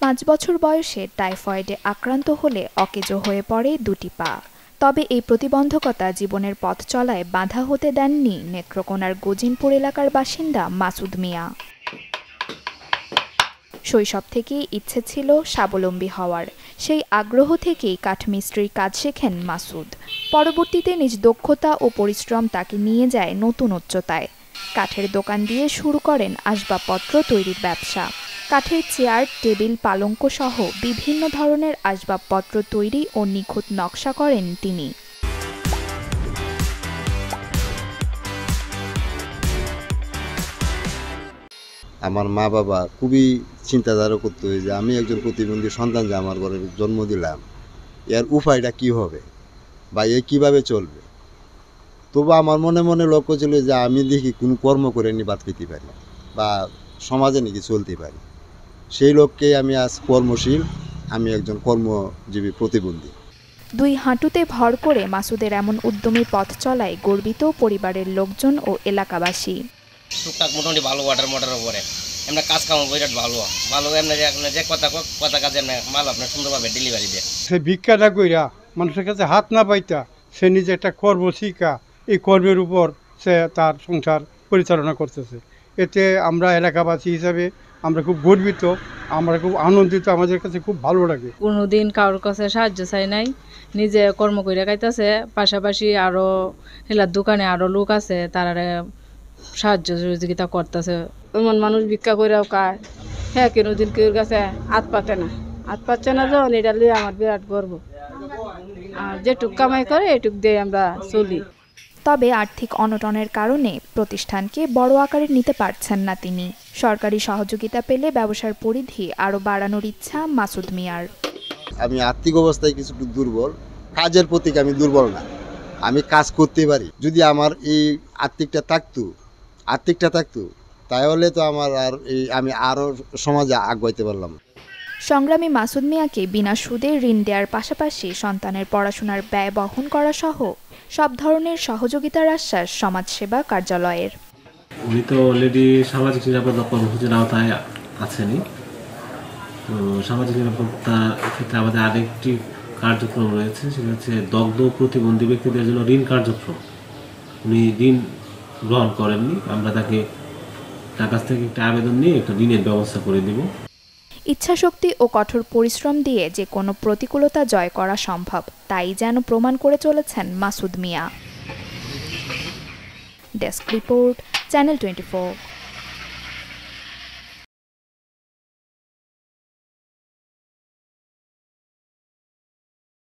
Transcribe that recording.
5 বছর বয়সে টাইফয়েডে আক্রান্ত হলে অকেজো হয়ে পড়ে দুটি পা। তবে এই প্রতিবন্ধকতা জীবনের পথ চলায় বাধা হতে দেননি নেত্রকোনার গজিনপুর এলাকার বাসিন্দা মাসুদ মিয়া। শৈশব থেকেই ইচ্ছে ছিল স্বাবলম্বী হওয়ার। সেই আগ্রহ থেকেই কাঠমিস্ত্রির কাজ শেখেন মাসুদ। পরবর্তীতে নিজ দক্ষতা ও পরিশ্রম তাকে নিয়ে যায় নতুন উচ্চতায়। কাঠের দোকান দিয়ে শুরু করেন আসবাবপত্র তৈরির ব্যবসা। কাঠের চেয়ার, টেবিল, পালঙ্ক সহ বিভিন্ন ধরনের আসবাবপত্র তৈরি ও নিখুঁত নকশা করেন তিনি। আমার মা বাবা খুবই চিন্তাধারা করতে হয় যে আমি একজন প্রতিবন্ধী সন্তান যে আমার ঘরে জন্ম দিলাম, এর উপায়টা কী হবে বা এ কীভাবে চলবে। তবু আমার মনে মনে লক্ষ্য ছিল যে আমি দেখি কোনো কর্ম করে নি বাদ পেতে পারি বা সমাজে নাকি চলতে পারি। সেই লক্ষ্যে আমি আজ কর্মশীল, আমি একজন কর্মজীবী প্রতিবন্ধী। দুই হাঁটুতে ভর করে মাসুদের এমন উদ্যমী পথ চলায় গর্বিত পরিবারের লোকজন ও এলাকাবাসী। টুকটাক মোটামুটি ভালো ওয়াটার উপরে এমনি কাজ কাম বিরাট ভালো এমনি যে কথা কাজে মাল আপনার সুন্দরভাবে ডেলিভারি দেয়। সে ভিক্ষাটা কইরা মানুষের কাছে হাত না পাইতা সে নিজে একটা কর্ম শিক্ষা, এই কর্মের উপর সে তার সংসার পরিচালনা করতেছে। এতে আমরা এলাকাবাসী হিসাবে আমরা খুব গর্বিত, আমরা খুব আনন্দিত, আমাদের কাছে খুব ভালো লাগে। কোনোদিন কারোর কাছে সাহায্য চাই নাই, নিজে কর্ম করে খাইতেছে। পাশাপাশি আরও হেলার দোকানে আরও লোক আছে, তারা সাহায্য সহযোগিতা করতেছে। এমন মানুষ ভিক্ষা করেও খায়, হ্যাঁ কোনোদিন কেউর কাছে হাত পাতে না, যখন এটা নিয়ে আমার বিরাট গর্ব। আর যেটুক কামাই করে এটুক দিয়ে আমরা চলি। তবে আর্থিক অনটনের কারণে প্রতিষ্ঠানকে বড় আকারে নিতে পারছেন না তিনি। সরকারি সহযোগিতা পেলে ব্যবসার পরিধি আরও বাড়ানোর ইচ্ছা মাসুদ মিয়ার। আমি আর্থিক অবস্থায় কিছুটা দুর্বল, কাজের প্রতি আমি দুর্বল না, আমি কাজ করতে পারি। যদি আমার এই আর্থিকটা থাকতো তাহলে তো আমার আমি আরও সমাজে আগাইতে পারলাম। সংগ্রামী মাসুদ মিয়াকে বিনা সুদে ঋণ দেওয়ার পাশাপাশি সন্তানের পড়াশোনার ব্যয় বহন করা সহ সব ধরনের সহযোগিতার আশ্বাস সমাজসেবা কার্যালয়ের। উনি তো অলরেডি সামাজিক নিরাপত্তা কর্মসূচির আওতায় আছেনই। তো সামাজিক নিরাপত্তার ক্ষেত্রে আমাদের আরেকটি কার্যক্রম রয়েছে, সেটা হচ্ছে দগ্ধ প্রতিবন্ধী ব্যক্তিদের জন্য ঋণ কার্যক্রম। উনি ঋণ গ্রহণ করেননি, আমরা তার কাছ থেকে একটা আবেদন নিয়ে একটা ঋণের ব্যবস্থা করে দিব। ইচ্ছাশক্তি ও কঠোর পরিশ্রম দিয়ে যে কোনো প্রতিকূলতা জয় করা সম্ভব, তাই যেন প্রমাণ করে চলেছেন Masud Mia. Desk report, channel 24।